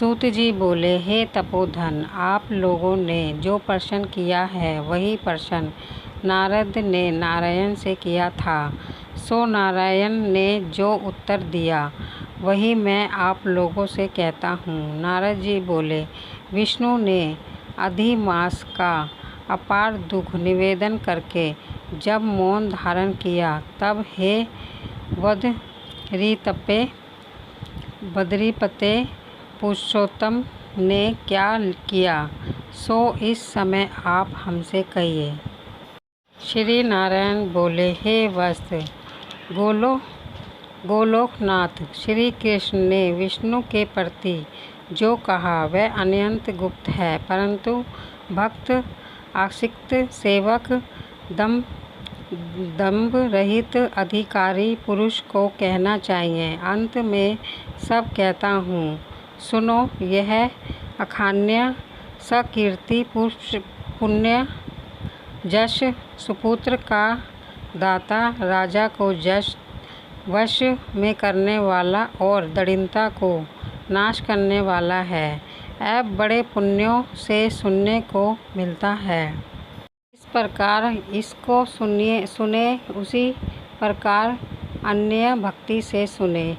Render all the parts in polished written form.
सूत जी बोले, हे तपोधन, आप लोगों ने जो प्रश्न किया है वही प्रश्न नारद ने नारायण से किया था। सो नारायण ने जो उत्तर दिया वही मैं आप लोगों से कहता हूँ। नारद जी बोले, विष्णु ने अधिमास का अपार दुख निवेदन करके जब मौन धारण किया तब हे बद्रीपते पुरुषोत्तम ने क्या किया, सो इस समय आप हमसे कहिए। श्री नारायण बोले, हे वत्स गोलोकनाथ, श्री कृष्ण ने विष्णु के प्रति जो कहा वह अत्यंत गुप्त है, परंतु भक्त आसक्त सेवक दंभ रहित अधिकारी पुरुष को कहना चाहिए। अंत में सब कहता हूँ, सुनो। यह अखान्य सकीर्ति पुण्य यश सुपुत्र का दाता, राजा को यश वश में करने वाला और दरिद्रता को नाश करने वाला है। अब बड़े पुण्यों से सुनने को मिलता है। इस प्रकार इसको सुने उसी प्रकार अन्य भक्ति से सुने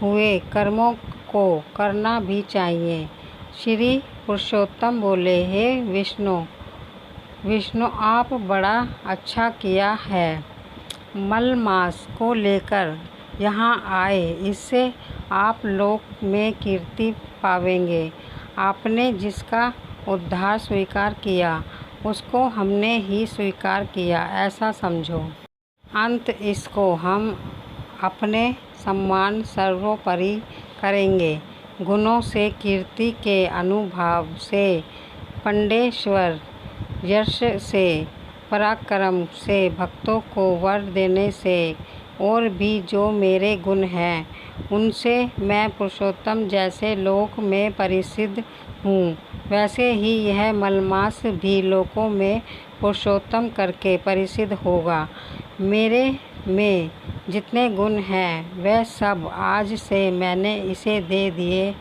हुए कर्मों को करना भी चाहिए। श्री पुरुषोत्तम बोले, हे विष्णु आप बड़ा अच्छा किया है, मलमास को लेकर यहाँ आए, इससे आप लोक में कीर्ति पावेंगे। आपने जिसका उद्धार स्वीकार किया उसको हमने ही स्वीकार किया, ऐसा समझो। अंत इसको हम अपने सम्मान सर्वोपरि करेंगे। गुणों से, कीर्ति के अनुभव से, पंडेश्वर यश से, पराक्रम से, भक्तों को वर देने से और भी जो मेरे गुण हैं उनसे मैं पुरुषोत्तम जैसे लोक में परिसिद्ध हूँ, वैसे ही यह मलमास भी लोकों में पुरुषोत्तम करके परिसिद्ध होगा। मेरे में जितने गुण हैं वह सब आज से मैंने इसे दे दिए।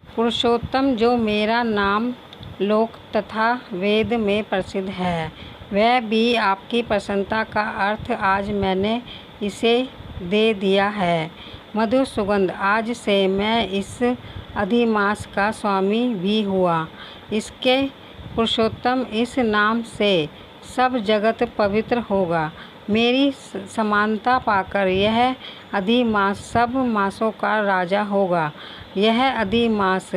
पुरुषोत्तम जो मेरा नाम लोक तथा वेद में प्रसिद्ध है, वह भी आपकी प्रसन्नता का अर्थ आज मैंने इसे दे दिया है। मधुर सुगंध, आज से मैं इस अधिमास का स्वामी भी हुआ। इसके पुरुषोत्तम इस नाम से सब जगत पवित्र होगा। मेरी समानता पाकर यह अधिमास सब मासों का राजा होगा। यह अधिमास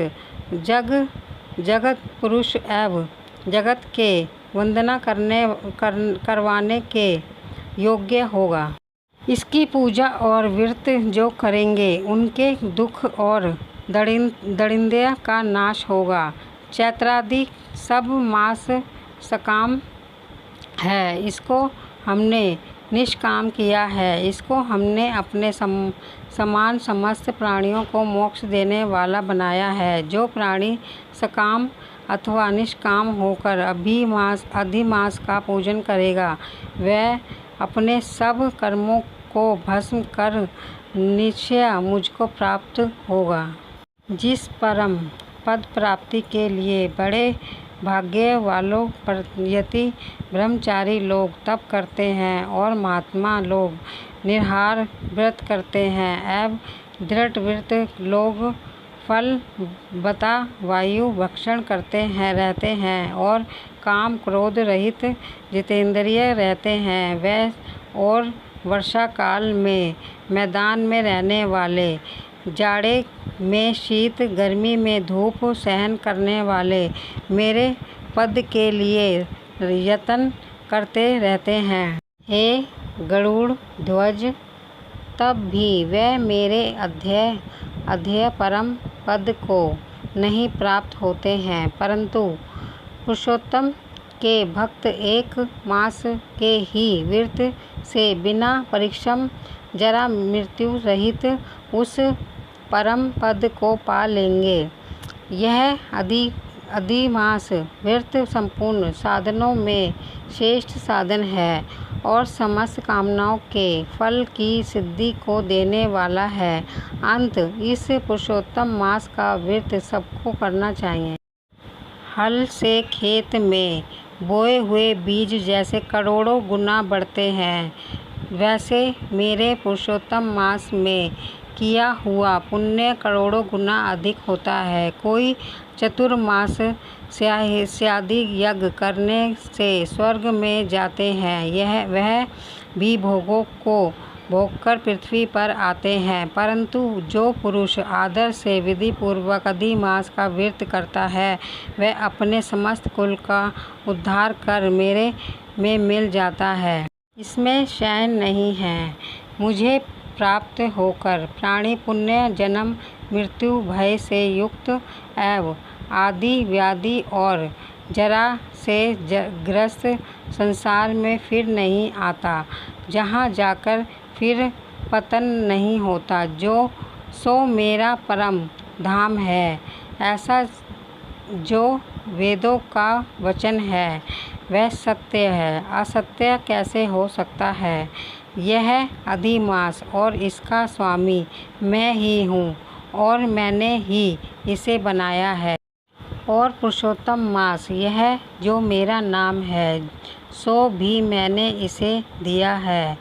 जगत पुरुष एवं जगत के वंदना करवाने के योग्य होगा। इसकी पूजा और व्रत जो करेंगे उनके दुख और दरिद्रता का नाश होगा। चैत्रादि सब मास सकाम है, इसको हमने निष्काम किया है। इसको हमने अपने समान समस्त प्राणियों को मोक्ष देने वाला बनाया है। जो प्राणी सकाम अथवा निष्काम होकर अधिमास का पूजन करेगा वह अपने सब कर्मों को भस्म कर निश्चय मुझको प्राप्त होगा। जिस परम पद प्राप्ति के लिए बड़े भाग्य वालों यति ब्रह्मचारी लोग तप करते हैं और महात्मा लोग निराहार व्रत करते हैं एवं दृढ़ व्रत लोग फल बता वायु भक्षण करते हैं रहते हैं और काम क्रोध रहित जितेंद्रिय रहते हैं, वह और वर्षा काल में मैदान में रहने वाले, जाड़े में शीत, गर्मी में धूप सहन करने वाले मेरे पद के लिए यत्न करते रहते हैं। हे गरुड़ ध्वज, तब भी वह मेरे अध्यय परम पद को नहीं प्राप्त होते हैं, परंतु पुरुषोत्तम के भक्त एक मास के ही व्रत से बिना परिश्रम जरा मृत्यु रहित उस परम पद को पा लेंगे। यह अधिमास व्रत संपूर्ण साधनों में श्रेष्ठ साधन है और समस्त कामनाओं के फल की सिद्धि को देने वाला है। अंत इस पुरुषोत्तम मास का व्रत सबको करना चाहिए। हल से खेत में बोए हुए बीज जैसे करोड़ों गुना बढ़ते हैं, वैसे मेरे पुरुषोत्तम मास में किया हुआ पुण्य करोड़ों गुना अधिक होता है। कोई चतुर्मास स्यादि यज्ञ करने से स्वर्ग में जाते हैं, वह भी भोगों को भोगकर पृथ्वी पर आते हैं। परंतु जो पुरुष आदर से विधि पूर्वक अधिमास का व्रत करता है, वह अपने समस्त कुल का उद्धार कर मेरे में मिल जाता है। इसमें शयन नहीं है। मुझे प्राप्त होकर प्राणी पुण्य जन्म मृत्यु भय से युक्त एवं आदि व्याधि और जरा से ग्रस्त संसार में फिर नहीं आता, जहाँ जाकर फिर पतन नहीं होता, सो मेरा परम धाम है। ऐसा जो वेदों का वचन है वह सत्य है, असत्य कैसे हो सकता है। यह अधिमास और इसका स्वामी मैं ही हूँ और मैंने ही इसे बनाया है। और पुरुषोत्तम मास यह जो मेरा नाम है, सो भी मैंने इसे दिया है।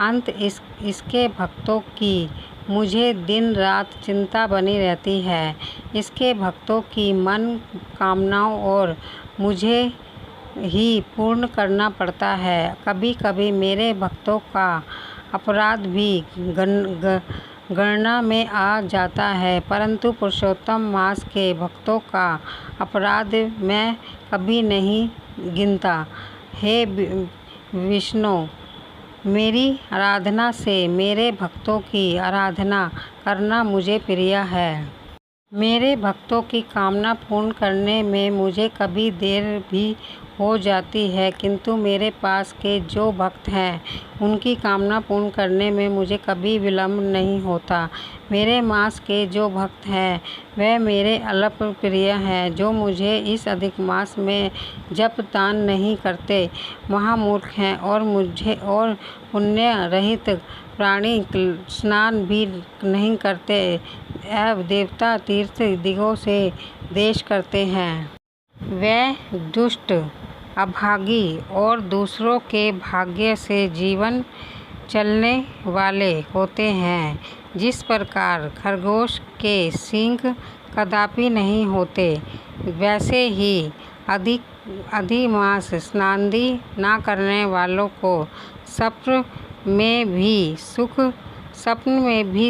अंत इसके भक्तों की मुझे दिन रात चिंता बनी रहती है। इसके भक्तों की मन कामनाओं और मुझे ही पूर्ण करना पड़ता है। कभी कभी मेरे भक्तों का अपराध भी गणना में आ जाता है, परंतु पुरुषोत्तम मास के भक्तों का अपराध मैं कभी नहीं गिनता। हे विष्णु, मेरी आराधना से मेरे भक्तों की आराधना करना मुझे प्रिय है। मेरे भक्तों की कामना पूर्ण करने में मुझे कभी देर भी हो जाती है, किंतु मेरे पास के जो भक्त हैं उनकी कामना पूर्ण करने में मुझे कभी विलंब नहीं होता। मेरे मास के जो भक्त हैं वह मेरे अल्प प्रिय हैं। जो मुझे इस अधिक मास में जप दान नहीं करते, महामूर्ख हैं और मुझे और पुण्य रहित प्राणी स्नान भी नहीं करते एवं देवता तीर्थ दिगों से देश करते हैं। वे दुष्ट अभागी और दूसरों के भाग्य से जीवन चलने वाले होते हैं। जिस प्रकार खरगोश के सींग कदापि नहीं होते, वैसे ही अधिमास स्नानादि ना करने वालों को स्वप्न में भी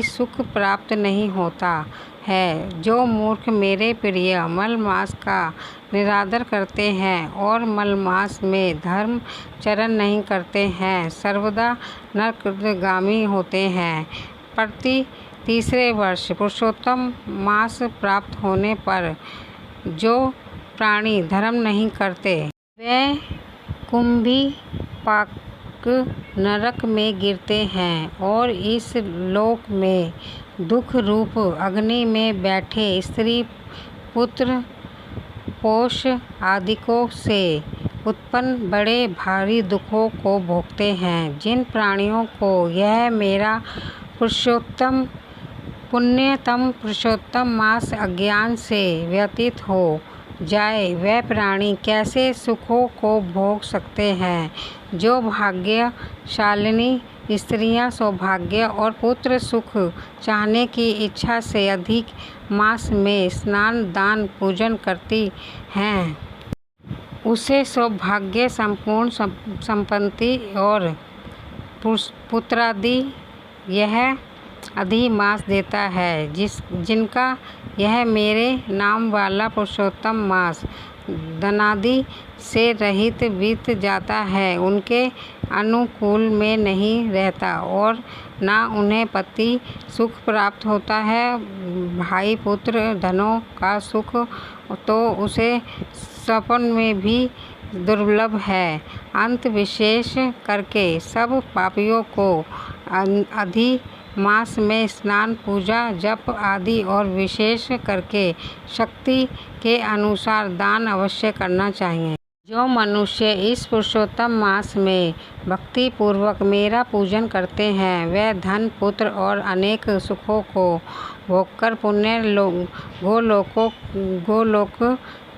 सुख प्राप्त नहीं होता है। जो मूर्ख मेरे प्रिय मलमास का निरादर करते हैं और मलमास में धर्म चरण नहीं करते हैं, सर्वदा नरकगामी होते हैं। प्रति तीसरे वर्ष पुरुषोत्तम मास प्राप्त होने पर जो प्राणी धर्म नहीं करते, वे कुंभी पाक नरक में गिरते हैं और इस लोक में दुख रूप अग्नि में बैठे स्त्री पुत्र पोष आदिकों से उत्पन्न बड़े भारी दुखों को भोगते हैं। जिन प्राणियों को यह मेरा पुण्यतम पुरुषोत्तम मास अज्ञान से व्यतीत हो जाए, वह प्राणी कैसे सुखों को भोग सकते हैं। जो भाग्यशालिनी स्त्रियां सौभाग्य और पुत्र सुख चाहने की इच्छा से अधिक मास में स्नान दान पूजन करती हैं, उसे सौभाग्य संपूर्ण संपत्ति और पुत्रादि यह अधिमास देता है। जिनका यह मेरे नाम वाला पुरुषोत्तम मास धनादि से रहित बीत जाता है, उनके अनुकूल में नहीं रहता और ना उन्हें पति सुख प्राप्त होता है, भाई पुत्र धनों का सुख तो उसे स्वप्न में भी दुर्लभ है। अंत विशेष करके सब पापियों को अधिमास में स्नान पूजा जप आदि और विशेष करके शक्ति के अनुसार दान अवश्य करना चाहिए। जो मनुष्य इस पुरुषोत्तम मास में भक्ति पूर्वक मेरा पूजन करते हैं वे धन, पुत्र और अनेक सुखों को भोगकर पुण्य गोलोक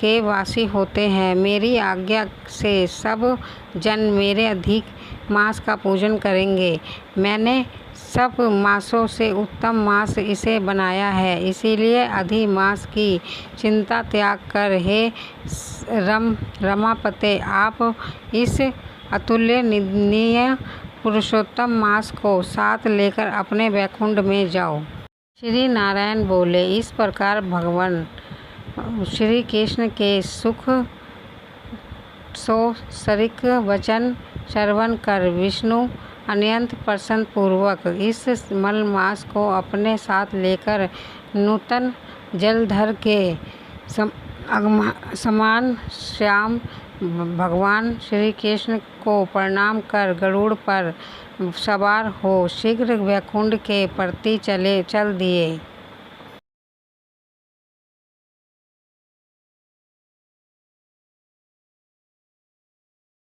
के वासी होते हैं। मेरी आज्ञा से सब जन मेरे अधिक मास का पूजन करेंगे। मैंने सब मासों से उत्तम मास इसे बनाया है, इसीलिए अधि मास की चिंता त्याग कर हे रमापते आप इस अतुलनीय पुरुषोत्तम मास को साथ लेकर अपने वैकुंठ में जाओ। श्री नारायण बोले, इस प्रकार भगवान श्री कृष्ण के सौरिक वचन श्रवण कर विष्णु अत्यंत प्रसन्न पूर्वक इस मलमास को अपने साथ लेकर नूतन जलधर के समान श्याम भगवान श्री कृष्ण को प्रणाम कर गरुड़ पर सवार हो शीघ्र वैकुंठ के प्रति चल दिए।